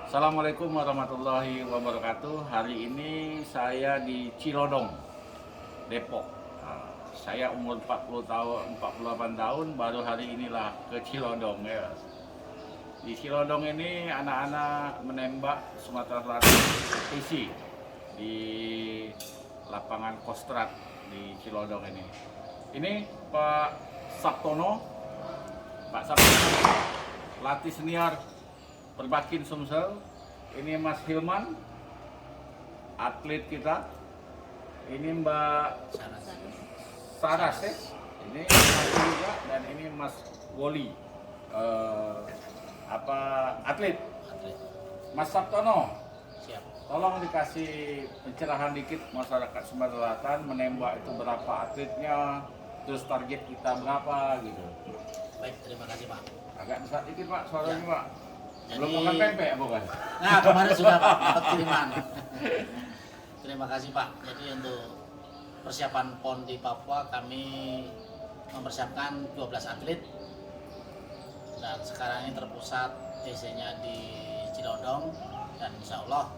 Assalamualaikum warahmatullahi wabarakatuh. Hari ini saya di Cilodong, Depok. Saya umur 48 tahun, baru hari inilah ke Cilodong ya. Di Cilodong ini anak-anak menembak Sumatera Selatan isi di lapangan Kostrad di Cilodong ini. Ini Pak Sabtono, latih senior Perbakin Sumsel. Ini Mas Hilman, atlet kita. Ini Mbak Saras ya. Ini Mas juga, dan ini Mas Woli, atlet. Mas Sabtono, Siap. tolong dikasih pencerahan dikit masyarakat Sumatera Selatan, menembak itu berapa atletnya, terus target kita berapa gitu. Baik, terima kasih Pak. Agak besar dikit Pak suaranya Ya. Pak. Belum Jadi- makan pempek bukan? Nah, kemarin sudah Pak, dapat kiriman. Terima kasih Pak. Jadi untuk persiapan PON di Papua kami mempersiapkan 12 atlet. Dan sekarang ini terpusat TC-nya di Cilodong, dan insya Allah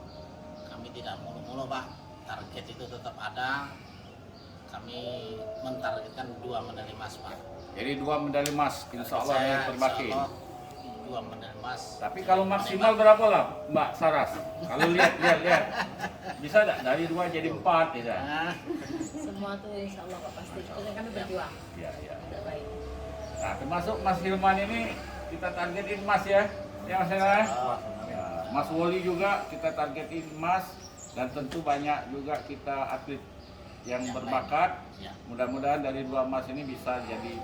kami tidak mulu-mulu Pak. Target itu tetap ada. Kami mentargetkan 2 medali emas Pak. Jadi 2 medali emas insya Allah Saya, dari Perbakin. insya Allah 2 medali emas. Tapi kalau maksimal berapa lah Mbak Saras? Kalau lihat bisa nggak dari 2 jadi 4 bisa? Nah, Semua tuh insya Allah Pak pasti. Kita kami berjuang. Ya, ya. Terbaik. Nah, termasuk Mas Hilman ini kita targetin emas ya, Mas Hilman. oh, Ya, Mas Woli juga kita targetin emas, dan tentu banyak juga kita atlet yang Yang berbakat. ya. Mudah-mudahan dari 2 emas ini bisa jadi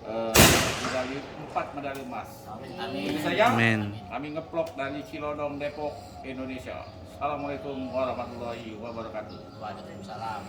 4 medali emas. Amin. Itu saja. Amin. Kami ngeplok dari Cilodong, Depok, Indonesia. Assalamualaikum warahmatullahi wabarakatuh. Waalaikumsalam.